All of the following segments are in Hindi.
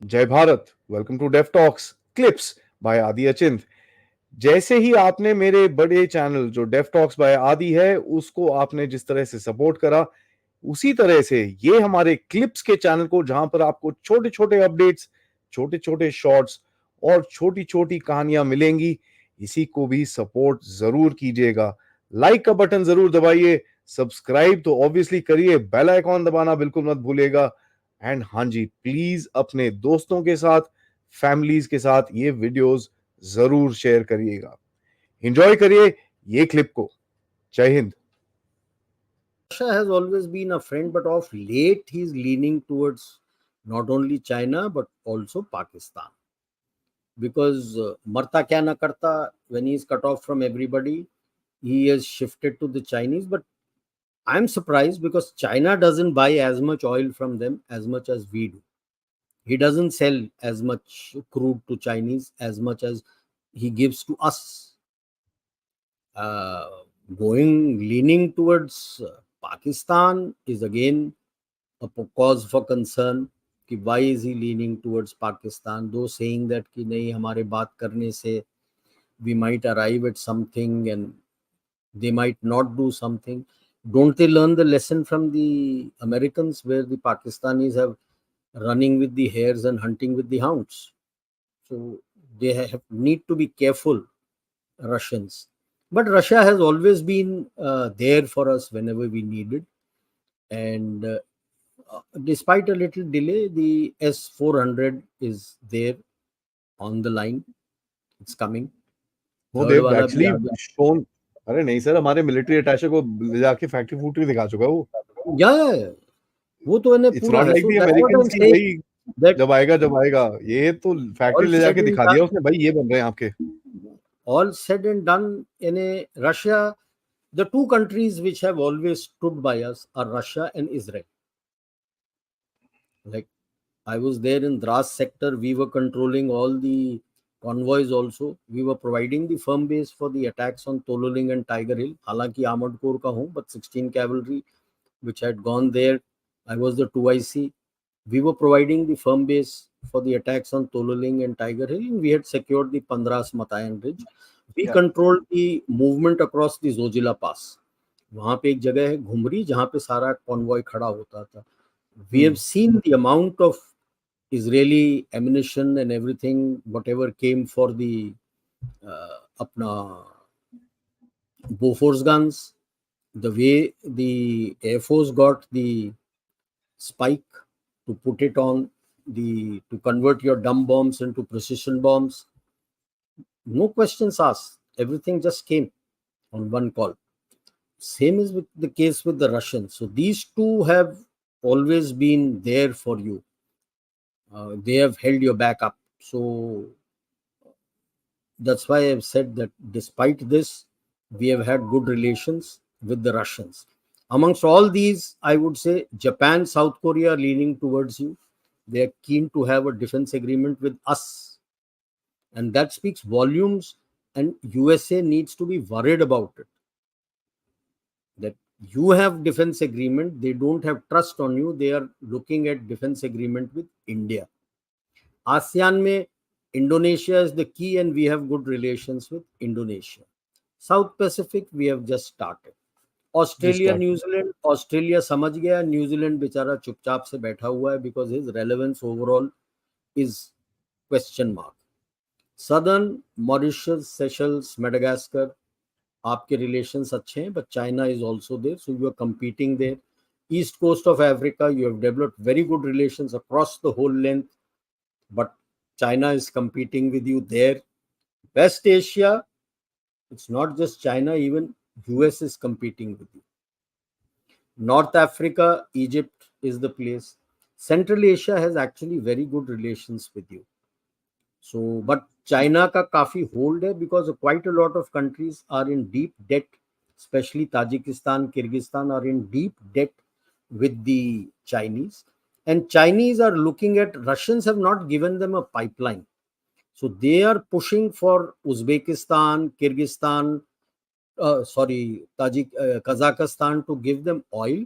जय भारत। Welcome to deaf talks clips by Adi Achint. जैसे ही आपने मेरे बड़े चैनल जो डेफ टॉक्स बाय आदि है उसको आपने जिस तरह से सपोर्ट करा, उसी तरह से ये हमारे क्लिप्स के चैनल को, जहां पर आपको छोटे छोटे अपडेट्स, छोटे छोटे शॉर्ट्स और छोटी छोटी कहानियां मिलेंगी, इसी को भी सपोर्ट जरूर कीजिएगा। लाइक का बटन जरूर दबाइए, सब्सक्राइब तो ऑब्वियसली करिए, बेल आइकॉन दबाना बिल्कुल मत भूलिएगा। एंड हाँ जी, प्लीज अपने दोस्तों के साथ, फैमिलीज के साथ ये वीडियोस जरूर शेयर करिएगा। एंजॉय करिए ये क्लिप को। जय Hind. Russia has always been a friend, but of late he's leaning towards not only China but also Pakistan. Because Marta kya na karta, when he's cut off from everybody, he has shifted to the Chinese. But I'm surprised because China doesn't buy as much oil from them as much as we do. He doesn't sell as much crude to Chinese as much as he gives to us. Uh, leaning towards Pakistan is again a cause for concern. कि why is he leaning towards Pakistan? Though saying that कि नहीं हमारे बात करने से we might arrive at something and they might not do something. Don't they learn the lesson from the Americans where the Pakistanis have running with the hares and hunting with the hounds? So they need to be careful, Russians. But Russia has always been there for us whenever we needed. And despite a little delay, the S-400 is there on the line. It's coming. No Third देव वाला भी एक्चुअली आ गया. शोन। अरे नहीं सर, हमारे मिलिट्री अटैचे को ले जाके फैक्ट्री फूट्री दिखा चुका है वो। Yeah, वो तो इन्हें इट्स पूरा नॉट है. Like So the that's what American I'm की saying. भाई That जब आएगा ये तो फैक्ट्री all ले said जाके and दिखा done, दिया उसने, भाई ये बन रहे हैं आपके। in a Russia, the two countries which have always stood by us are Russia and Israel. Like I was there in Dras sector, we were controlling all the convoys also. We were providing the firm base for the attacks on Tololing and Tiger Hill. हालांकि Armored Corps का हूँ, but 16 cavalry which had gone there. I was the 2IC. We were providing the firm base for the attacks on Tololing and Tiger Hill, and we had secured the Pandras Matayan Ridge. We Yeah. controlled the movement across the Zojila Pass. वहां पे एक जगह है घुमरी जहां पे सारा कॉन्वॉय खड़ा होता था. We have seen the amount of Israeli ammunition and everything, whatever came for the apna Bofors guns, the way the Air Force got the spike to put it on to convert your dumb bombs into precision bombs. No questions asked. Everything just came on one call. Same is with the case with the Russians. So these two have always been there for you. They have held your back up. So that's why I've said that despite this, we have had good relations with the Russians. Amongst all these, I would say Japan, South Korea are leaning towards you. They are keen to have a defense agreement with us. And that speaks volumes. And USA needs to be worried about it. That you have defense agreement, they don't have trust on you. They are looking at defense agreement with India. ASEAN में Indonesia is the key and we have good relations with Indonesia. South Pacific we have just started. Australia New Zealand, Australia समझ गया, न्यूजीलैंड बेचारा चुपचाप से बैठा हुआ है because his relevance overall is question mark. Southern Mauritius, Seychelles, Madagascar आपके रिलेशंस अच्छे हैं, but China is also there, so you are competing there. East coast of Africa you have developed very good relations across the whole length, but China is competing with you there. West Asia, it's not just China, even US is competing with you. North Africa, Egypt is the place. Central Asia has actually very good relations with you. So, but China ka काफी hold है because quite a lot of countries are in deep debt, especially Tajikistan, Kyrgyzstan are in deep debt with the Chinese. And Chinese are looking at, Russians have not given them a pipeline. So they are pushing for Uzbekistan, Kyrgyzstan, Kazakhstan to give them oil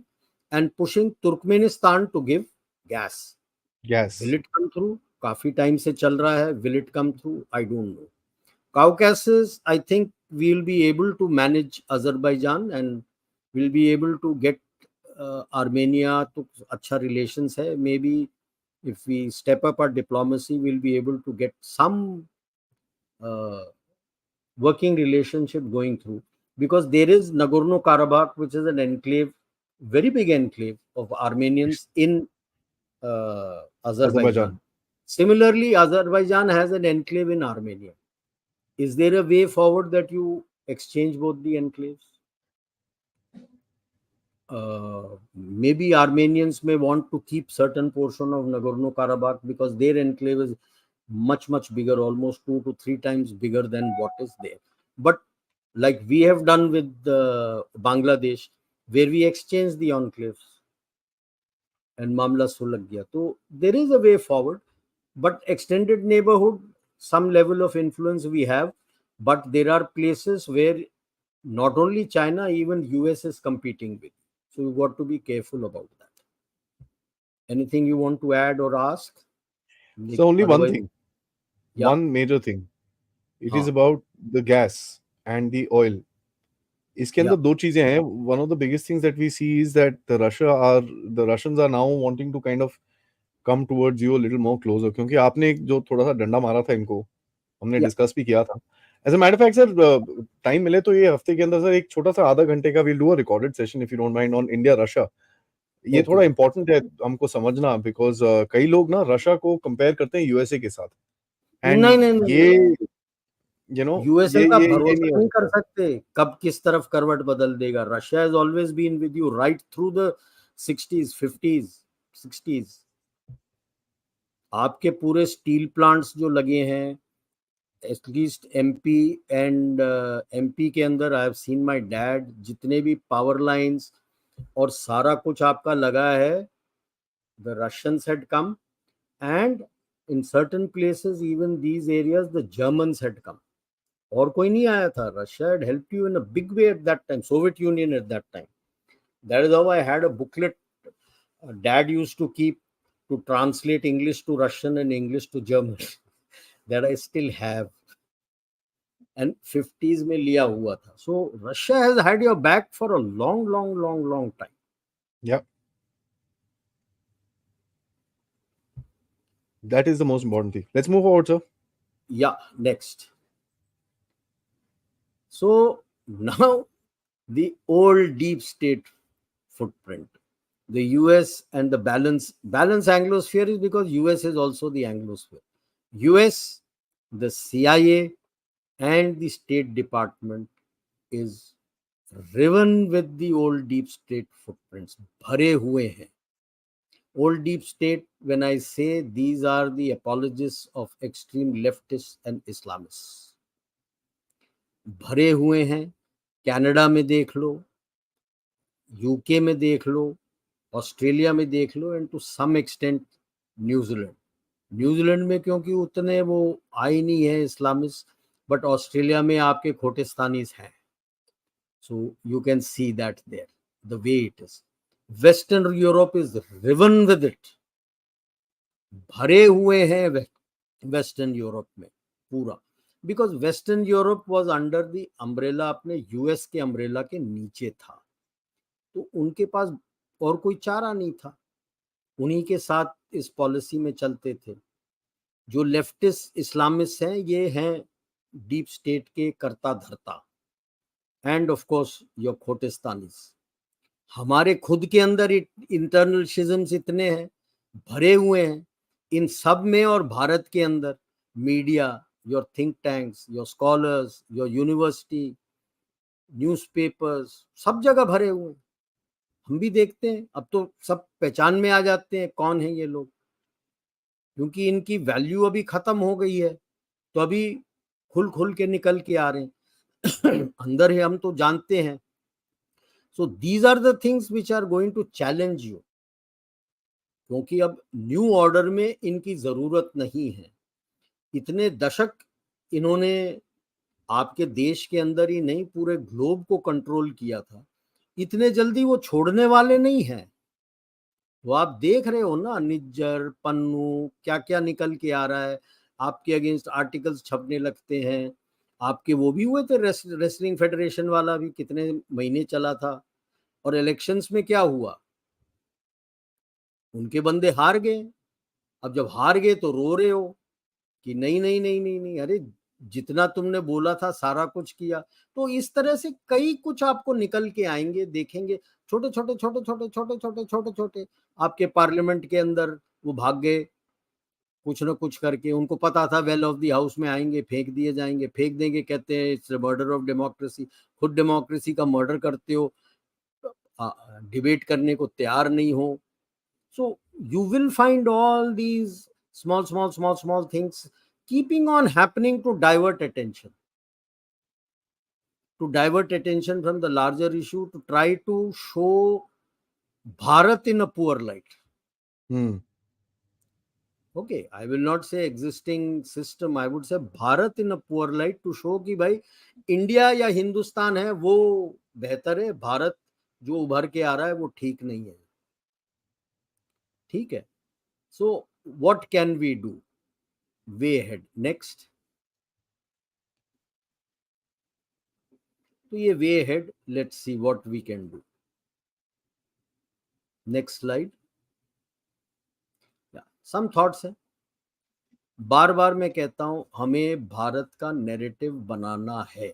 and pushing Turkmenistan to give gas. Yes. Will it come through? काफी टाइम से चल रहा है. Will it come through? I don't know. Caucasus, I think we'll be able to manage Azerbaijan and we'll be able to get Armenia to अच्छा relations है. Maybe if we step up our diplomacy, we'll be able to get some working relationship going through, because there is Nagorno-Karabakh, which is an enclave, very big enclave of Armenians in Azerbaijan. Similarly, Azerbaijan has an enclave in Armenia. Is there a way forward that you exchange both the enclaves? Maybe Armenians may want to keep certain portion of Nagorno-Karabakh because their enclave is much bigger, almost 2 to 3 times bigger than what is there. But like we have done with Bangladesh, where we exchange the enclaves and Mamla sulag gaya. So there is a way forward, but extended neighborhood, some level of influence we have, but there are places where not only China, even US is competing with. So you got to be careful about that. Anything you want to add or ask? So only one Otherwise- thing, Yeah. one major thing. It is हाँ. about the gas and the oil. इसके अंदर Yeah. दो चीजें हैं. One of the biggest things that we see is that the Russians are now wanting to kind of come towards you a little more closer. क्योंकि आपने एक जो थोड़ा सा डंडा मारा था इनको, हमने Yeah. डिस्कस भी किया था. As a matter of fact sir, time मिले तो ये हफ्ते के अंदर सर एक छोटा सा आधा घंटे का will do a recorded session if you don't mind on India Russia. ये Okay. थोड़ा इंपॉर्टेंट है हमको समझना, बिकॉज कई लोग ना रशिया को कंपेयर करते हैं यूएसए के साथ. एंड नहीं. ये यू नो यूएसए का ये भरोसा नहीं नहीं कर होता. सकते कब किस तरफ करवट बदल देगा. Russia has always been with you right through the 60s, 50s, 60s. आपके पूरे स्टील प्लांट्स जो लगे हैं, एटलीस्ट एमपी एंड एमपी के अंदर, I have seen my dad, जितने भी पावर लाइंस और सारा कुछ आपका लगा है, the Russians had come, and in certain places even these areas the Germans had come. और कोई नहीं आया था. Russia had helped you in a big way at that time. Soviet Union at that time. That is how I had a booklet Dad used to keep to translate English to Russian and English to German that I still have. And 50s में लिया हुआ था. So Russia has had your back for a long time. Yeah. That is the most important thing. Let's move forward, sir. Yeah, next. So now the old deep state footprint. The US and the balance Anglosphere is because US is also the Anglosphere. US, the CIA and the State Department is riven with the old deep state footprints. भरे हुए हैं. Old deep state, when I say, these are the apologists of extreme leftists and Islamists. भरे हुए हैं. कनाडा में देख लो, यूके में देख लो, ऑस्ट्रेलिया में देख लो, and to some extent New Zealand में, क्योंकि उतने वो आई नहीं है इस्लामिस्ट, बट ऑस्ट्रेलिया में आपके खोटिस्तानीज हैं. So you can see that there the way it is. Western Europe is riven with it. भरे हुए हैं वेस्टर्न यूरोप में पूरा, because western Europe was under the umbrella, अपने यूएस के अम्ब्रेला के नीचे था. तो उनके पास और कोई चारा नहीं था. उन्हीं के साथ इस पॉलिसी में चलते थे. जो लेफ्टिस्ट इस्लामिस्ट हैं, ये हैं डीप स्टेट के कर्ता धर्ता, एंड ऑफ कोर्स योर खोटिस्तानीज. हमारे खुद के अंदर इंटरनल शिज्म्स इतने हैं, भरे हुए हैं इन सब में. और भारत के अंदर media, your think tanks, your scholars, your university, newspapers, सब जगह भरे हुए हैं. हम भी देखते हैं, अब तो सब पहचान में आ जाते हैं कौन है ये लोग, क्योंकि इनकी वैल्यू अभी खत्म हो गई है. तो अभी खुल के निकल के आ रहे हैं. अंदर है, हम तो जानते हैं. So these are the things which are going to challenge you, क्योंकि अब न्यू ऑर्डर में इनकी जरूरत नहीं है. इतने दशक इन्होंने आपके देश के अंदर ही नहीं, पूरे ग्लोब को कंट्रोल किया था. इतने जल्दी वो छोड़ने वाले नहीं हैं. वो आप देख रहे हो ना, निज्जर, पन्नू, क्या क्या निकल के आ रहा है, आपके अगेंस्ट आर्टिकल्स छपने लगते हैं। आपके वो भी हुए थे, रेसलिंग फेडरेशन वाला भी कितने महीने चला था, और इलेक्शंस में क्या हुआ, उनके बंदे हार गए। अब जब हार गए तो रो रहे हो कि नहीं नहीं नहीं नहीं नहीं, अरे जितना तुमने बोला था सारा कुछ किया। तो इस तरह से कई कुछ आपको निकल के आएंगे, देखेंगे, छोटे छोटे छोटे छोटे छोटे छोटे छोटे छोटे। आपके पार्लियामेंट के अंदर वो भाग गए कुछ ना कुछ करके, उनको पता था वेल ऑफ द हाउस में आएंगे, फेंक दिए जाएंगे, फेंक देंगे, कहते हैं इट्स मर्डर ऑफ डेमोक्रेसी। खुद डेमोक्रेसी का मर्डर करते हो, डिबेट करने को तैयार नहीं हो। So you will find all these small things keeping on happening to divert attention from the larger issue, to try to show Bharat in a poor light. Hmm. Okay, I will not say existing system, I would say Bharat in a poor light, to show कि भाई इंडिया या हिंदुस्तान है वो बेहतर है, भारत जो उभर के आ रहा है वो ठीक नहीं है। ठीक है, so what can we do? Way ahead. Next. तो ये way head, let's see what we can do. Next slide. Some thoughts है। बार बार मैं कहता हूं हमें भारत का नैरेटिव बनाना है।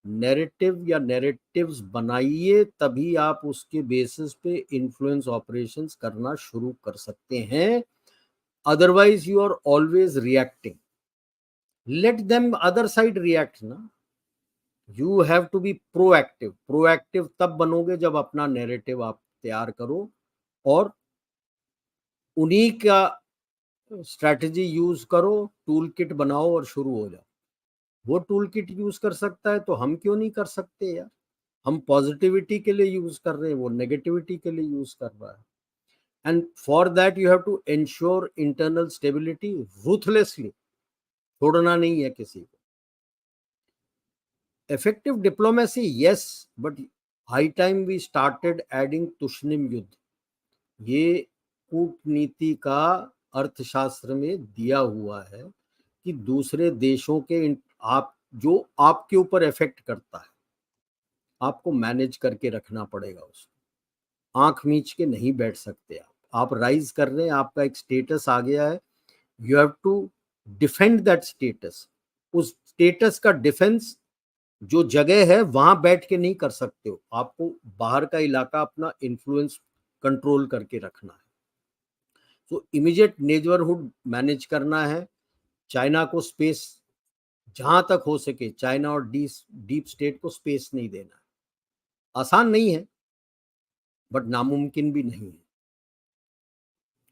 नैरेटिव या नैरेटिव्स बनाइए, तभी आप उसके बेसिस पे इन्फ्लुएंस ऑपरेशंस करना शुरू कर सकते हैं। Otherwise you are always reacting. Let them other side react ना। You have to be proactive. Proactive तब बनोगे जब अपना नैरेटिव आप तैयार करो और उन्हीं का स्ट्रैटेजी यूज करो, टूल किट बनाओ और शुरू हो जाओ। वो टूल किट यूज कर सकता है तो हम क्यों नहीं कर सकते यार? हम पॉजिटिविटी के लिए यूज कर रहे हैं, वो नेगेटिविटी के लिए यूज कर रहा है। And for that you have to ensure internal stability ruthlessly, छोड़ना नहीं है किसी को। effective diplomacy, yes, but high time we started adding तुष्णिम युद्ध। ये कूटनीति का अर्थशास्त्र में दिया हुआ है कि दूसरे देशों के आप जो आपके ऊपर इफेक्ट करता है, आपको मैनेज करके रखना पड़ेगा उसको। आंख मीच के नहीं बैठ सकते आप राइज कर रहे हैं, आपका एक स्टेटस आ गया है, you have to defend that status. उस स्टेटस का डिफेंस जो जगह है वहां बैठ के नहीं कर सकते हो, आपको बाहर का इलाका अपना इन्फ्लुएंस कंट्रोल करके रखना है। तो इमीडिएट नेबरहुड मैनेज करना है। चाइना को स्पेस जहां तक हो सके, चाइना और डीप स्टेट को स्पेस नहीं देना। आसान नहीं है बट नामुमकिन भी नहीं है।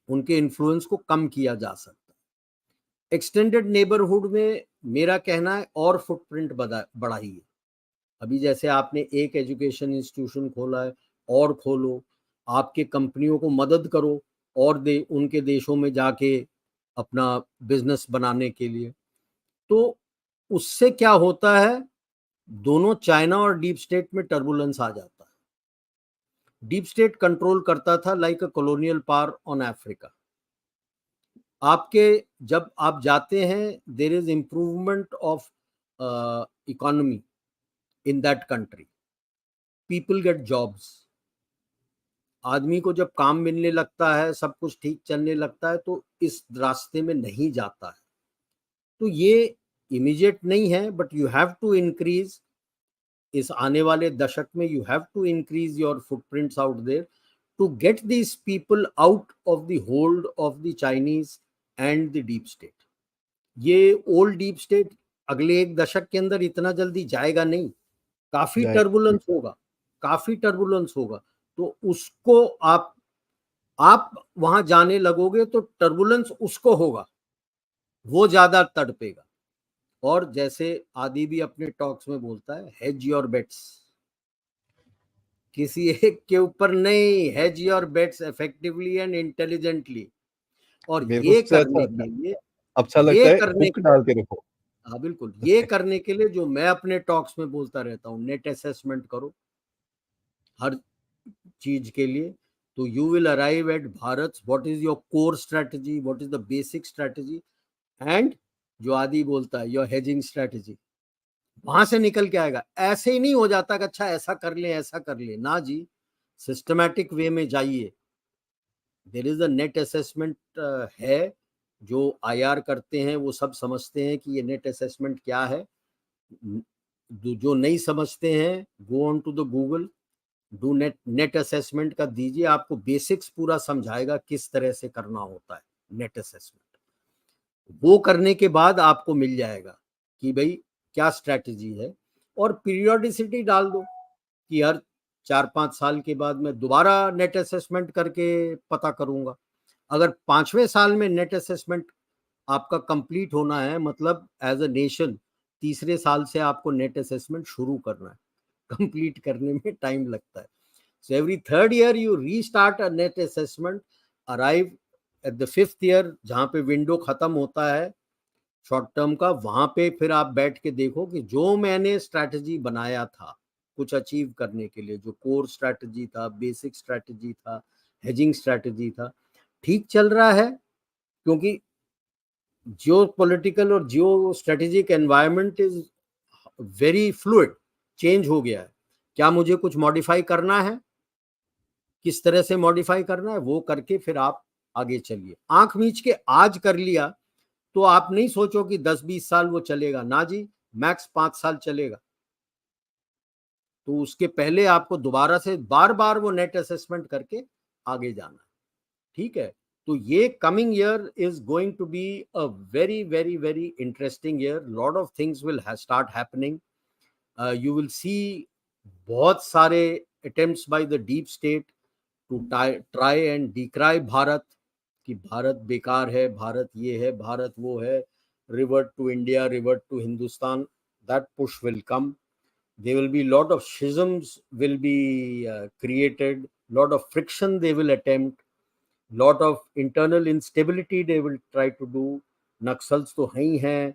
उनके इन्फ्लुएंस को कम किया जा सकता है। एक्सटेंडेड नेबरहुड में मेरा कहना है और फुटप्रिंट बढ़ाइए। अभी जैसे आपने एक एजुकेशन इंस्टीट्यूशन खोला है, और खोलो, आपके कंपनियों को मदद करो और उनके देशों में जाके अपना बिजनेस बनाने के लिए। तो उससे क्या होता है, दोनों चाइना और डीप स्टेट में टर्बुलेंस आ जाता है। डीप स्टेट कंट्रोल करता था like a colonial power on Africa. आपके जब आप जाते हैं, there is improvement of economy in that country, people get jobs। आदमी को जब काम मिलने लगता है, सब कुछ ठीक चलने लगता है, तो इस रास्ते में नहीं जाता है। तो ये इमीडिएट नहीं है, but you have to increase, इस आने वाले दशक में you have to increase your footprints out there to get this people out of the hold of the Chinese and the deep state. ये ओल्ड डीप स्टेट अगले एक दशक के अंदर इतना जल्दी जाएगा नहीं, काफी टर्बुलेंस होगा, काफी टर्बुलेंस होगा। तो उसको आप वहां जाने लगोगे तो टर्बुलेंस उसको होगा, वो ज्यादा तड़पेगा। और जैसे आदि भी अपने टॉक्स में बोलता है, हेज योर बेट्स। किसी एक के ऊपर नहीं, hedge your bets effectively and intelligently. और ये करने के लिए, अच्छा लगता ये है करने हुक डाल के रखो। हाँ बिल्कुल, ये करने के लिए जो मैं अपने टॉक्स में बोलता रहता हूँ, नेट असेसमेंट करो हर चीज के लिए। तो you will arrive at Bharat's what is your core strategy, what is the basic strategy, and जो आदि बोलता है your hedging strategy, वहां से निकल के आएगा। ऐसे ही नहीं हो जाता कि अच्छा ऐसा कर ले ऐसा कर ले, ना जी, सिस्टमैटिक वे में जाइए। There is a net assessment है, जो IR करते हैं वो सब समझते हैं कि ये नेट असेसमेंट क्या है। जो नहीं समझते हैं, go on to the Google, do net assessment का दीजिए, आपको बेसिक्स पूरा समझाएगा किस तरह से करना होता है नेट असेसमेंट। वो करने के बाद आपको मिल जाएगा कि भाई क्या स्ट्रैटेजी है, और पीरियोडिसिटी डाल दो कि हर 4-5 साल के बाद मैं दोबारा नेट असेसमेंट करके पता करूंगा। अगर 5वें साल में नेट असेसमेंट आपका कंप्लीट होना है, मतलब एज अ नेशन तीसरे साल से आपको नेट असेसमेंट शुरू करना है, कंप्लीट करने में टाइम लगता है। So every 3rd year you restart a net assessment, arrive at the 5th year, जहां पे विंडो खत्म होता है शॉर्ट टर्म का, वहां पे फिर आप बैठ के देखो कि जो मैंने स्ट्रैटेजी बनाया था कुछ अचीव करने के लिए, जो कोर स्ट्रैटेजी था, बेसिक स्ट्रैटेजी था, हेजिंग स्ट्रैटेजी था, ठीक चल रहा है। क्योंकि जियो पॉलिटिकल और geo strategic environment is very fluid, change हो गया है। क्या मुझे कुछ मॉडिफाई करना है, किस तरह से मॉडिफाई करना है, वो करके फिर आप आगे चलिए। आंख मीच के आज कर लिया तो आप नहीं सोचो कि 10-20 साल वो चलेगा, ना जी, मैक्स 5 साल चलेगा। तो उसके पहले आपको दोबारा से बार बार वो नेट असेसमेंट करके आगे जाना, ठीक है। तो ये coming year is going to be a very very very interesting year. Lot of things will start happening. You will see बहुत सारे attempts by the deep state to try and decry Bharat, कि भारत बेकार है, भारत ये है, भारत वो है, revert to India, revert to Hindustan. That push will come. There will be lot of schisms will be created, lot of friction they will attempt, lot of internal instability they will try to do. Naxals तो हैं ही हैं,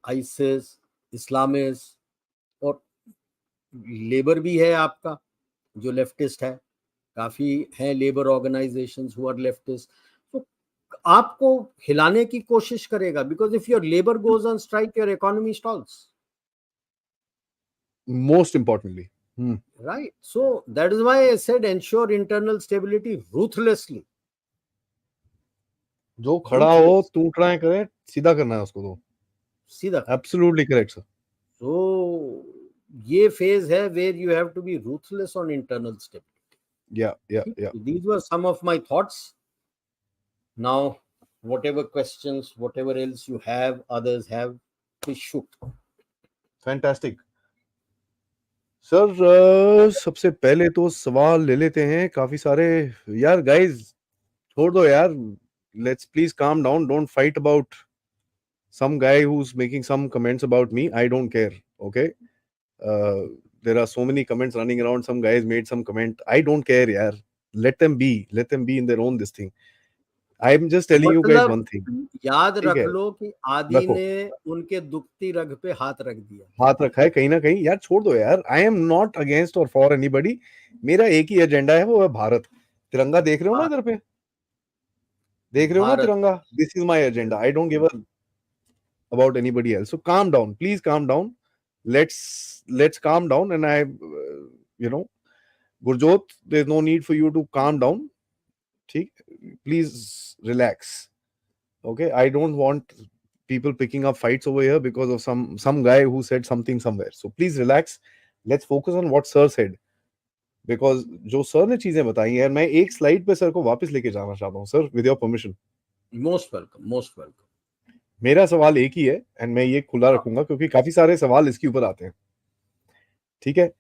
ISIS, इस्लामिस्ट, और लेबर भी है आपका जो लेफ्टिस्ट है, काफी हैं labour organisations who are leftist. तो आपको हिलाने की कोशिश करेगा, because if your labour goes on strike your economy stalls, Most importantly. right? So that is why I said ensure internal stability ruthlessly. जो खड़ा हो टूट रहा है करे, सीधा करना है उसको, तो सीधा। Absolutely correct sir. So ये फेज है where you have to be ruthless on internal stability. Yeah. These were some of my thoughts. Now whatever questions, whatever else you have, others have, please shoot. Fantastic sir. सबसे पहले तो सवाल ले लेते हैं काफी सारे। यार गाइस छोड़ दो यार, let's please calm down, don't fight about some guy who's making some comments about me. I don't care, okay? There are so many comments running around. Some guys made some comment. I don't care, yaar. Let them be in their own this thing. I'm just telling you guys one thing. याद ठीक रख है, लो कि आदि रखो, ने उनके दुखती रग पे हाथ रख दिया, हाथ रखा है कहीं ना कहीं। यार छोड़ दो यार, आई एम नॉट अगेंस्ट और फॉर एनीबडी। मेरा एक ही एजेंडा है, वो है भारत। तिरंगा देख रहे हो ना इधर पे, देख रहे हो ना भारत। तिरंगा? This is my agenda, I don't give a about anybody else. So calm down, please calm down. Let's calm down. And you know, Gurjot, there's no need for you to calm down. Please relax. Okay, I don't want people picking up fights over here because of some guy who said something somewhere. So please relax. Let's focus on what sir said. Because जो सर ने चीजें बताई हैं, मैं एक स्लाइड पे सर को वापस लेके जाना चाहता हूँ sir, with your permission. Most welcome, most welcome. मेरा सवाल एक ही है, एंड मैं ये खुला रखूंगा क्योंकि काफी सारे सवाल इसके ऊपर आते हैं, ठीक है?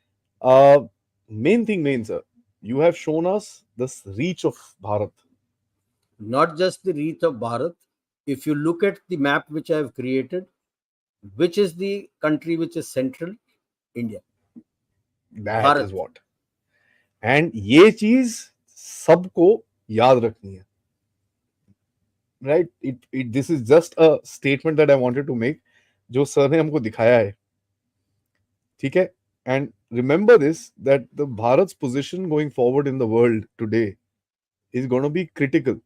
Main thing, sir, you have shown us this reach of Bharat. Not just the reach of Bharat. If you look at the map which I have created, which is the country which is central? India. That Bharat. is what. And ये चीज सबको याद रखनी है, right? This is just a statement that I wanted to make, जो सर ने हमको दिखाया है, ठीक है? And remember this, that the Bharat's position going forward in the world today is going to be critical.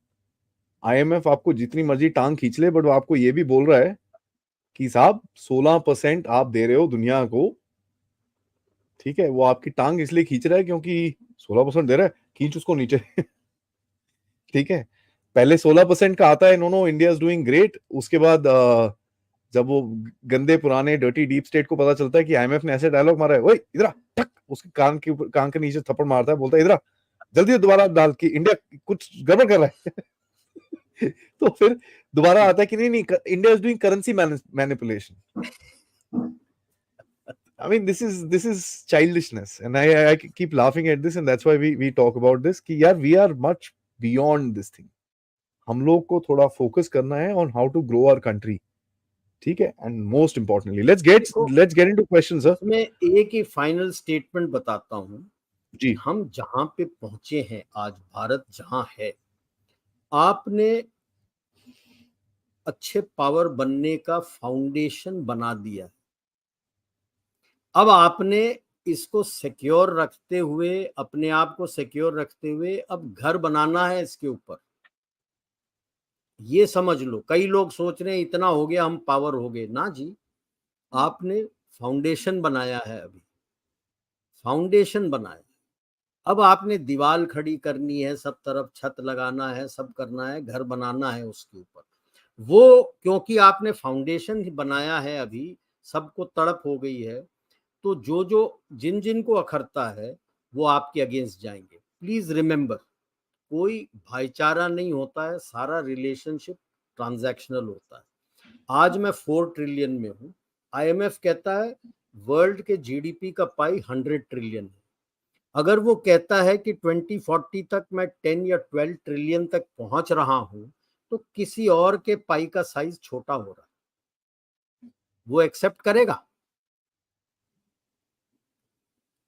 IMF आपको जितनी मर्जी टांग खींच ले, बट वो आपको ये भी बोल रहा है कि साहब 16% आप दे रहे हो दुनिया को, ठीक है, वो आपकी टांग इसलिए खींच रहा है क्योंकि 16% दे रहा है, खींच उसको नीचे। ठीक है, पहले 16% का आता है, no no India is doing great, उसके बाद जब वो गंदे पुराने डर्टी डीप स्टेट को पता चलता है कि IMF ने ऐसे डायलॉग मारा है, ओए इधर आ, टक उसके कान के नीचे थप्पड़ मारता है, बोलता है इधर आ, जल्दी दोबारा डाल कि इंडिया कुछ गड़बड़ कर रहा है। तो फिर दोबारा आता है कि नहीं नहीं, India is doing currency manipulation. I mean, this is childishness, and I keep laughing at this, and that's why we talk about this कि यार we are much beyond this thing. हम लोग को थोड़ा फोकस करना है on how to grow our country, ठीक है, and most importantly let's get into questions, sir. मैं एक ही फाइनल स्टेटमेंट बताता हूं जी, हम जहां पे पहुंचे हैं आज, भारत जहां है, आपने अच्छे पावर बनने का फाउंडेशन बना दिया। अब आपने इसको सिक्योर रखते हुए, अपने आप को सिक्योर रखते हुए अब घर बनाना है इसके ऊपर। ये समझ लो, कई लोग सोच रहे हैं इतना हो गया हम पावर हो गए, ना जी, आपने फाउंडेशन बनाया है, अभी फाउंडेशन बनाया। अब आपने दीवार खड़ी करनी है, सब तरफ छत लगाना है, सब करना है, घर बनाना है उसके ऊपर। वो क्योंकि आपने फाउंडेशन ही बनाया है, अभी सबको तड़प हो गई है, तो जो जिन जिन को अखरता है वो आपके अगेंस्ट जाएंगे। प्लीज रिमेंबर, कोई भाईचारा नहीं होता है, सारा रिलेशनशिप ट्रांजैक्शनल होता है। आज मैं 4 ट्रिलियन में हूं, IMF कहता है वर्ल्ड के GDP का पाई 100 ट्रिलियन है। अगर वो कहता है कि 2040 तक मैं 10 या 12 ट्रिलियन तक पहुंच रहा हूं, तो किसी और के पाई का साइज छोटा हो रहा है, वो एक्सेप्ट करेगा?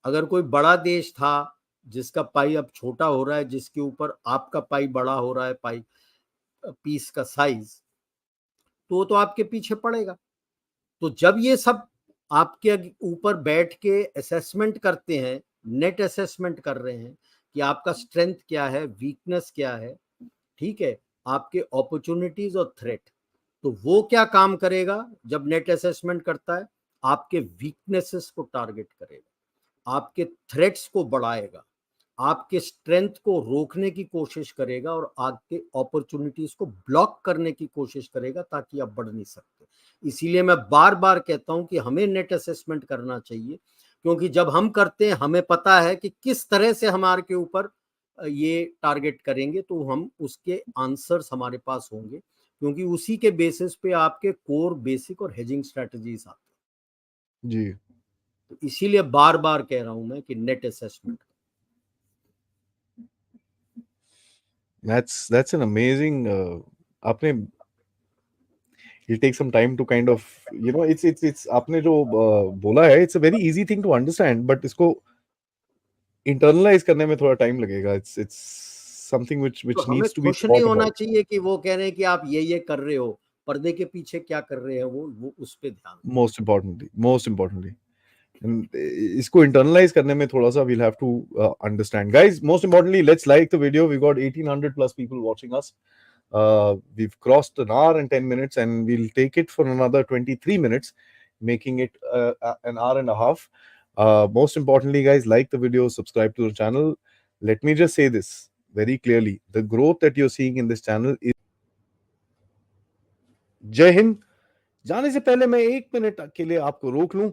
अगर कोई बड़ा देश था जिसका पाई अब छोटा हो रहा है, जिसके ऊपर आपका पाई बड़ा हो रहा है, पाई पीस का साइज, तो आपके पीछे पड़ेगा। तो जब ये सब आपके ऊपर बैठ के असेसमेंट करते हैं, नेट असेसमेंट कर रहे हैं कि आपका स्ट्रेंथ क्या है, वीकनेस क्या है, ठीक है, आपके अपॉर्चुनिटीज और थ्रेट, तो वो क्या काम करेगा जब नेट असेसमेंट करता है? आपके वीकनेसेस को टारगेट करेगा, आपके थ्रेट्स को बढ़ाएगा, आपके स्ट्रेंथ को रोकने की कोशिश करेगा और आपके अपॉर्चुनिटीज को ब्लॉक करने की कोशिश करेगा, ताकि आप बढ़ नहीं सकते। इसीलिए मैं बार बार कहता हूं कि हमें नेट असेसमेंट करना चाहिए, क्योंकि जब हम करते हैं हमें पता है कि किस तरह से हमारे के ऊपर ये टारगेट करेंगे, तो हम उसके आंसर्स हमारे पास होंगे, क्योंकि उसी के बेसिस पे आपके कोर, बेसिक और हेजिंग स्ट्रेटजीज आते हैं। जी, तो इसीलिए बार बार कह रहा हूं मैं कि net assessment. that's an amazing, आपने it'll take some time to kind of, it's आपने जो बोला है, it's a very easy thing to understand, but इसको internalize करने में थोड़ा टाइम लगेगा। It's something तो which हमें needs to be खुश नहीं thought होना about. चाहिए कि वो कह रहे हैं कि आप ये कर रहे हो, पर्दे के पीछे क्या कर रहे हैं वो उस पे ध्यान। Most importantly, and इसको internalize करने में थोड़ा सा we'll have to understand. Guys, most importantly, let's like the video. We've got 1800 plus people watching us. We've crossed an hour and 10 minutes, and we'll take it for another 23 minutes, making it an hour and a half. Most importantly, guys, like the video, subscribe to the channel. Let me just say this very clearly: the growth that you're seeing in this channel is. जय हिंद। जाने से पहले मैं 1 मिनट के लिए आपको रोक लूं,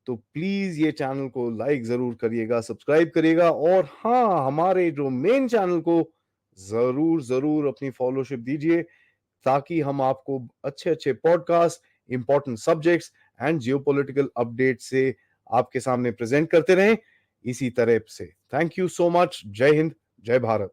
तो प्लीज ये चैनल को लाइक जरूर करिएगा, सब्सक्राइब करिएगा, और हाँ, हमारे जो मेन चैनल को जरूर जरूर अपनी फॉलोशिप दीजिए, ताकि हम आपको अच्छे अच्छे podcast, important subjects and geopolitical update से आपके सामने प्रेजेंट करते रहें इसी तरह से। Thank you so much. जय हिंद, जय भारत।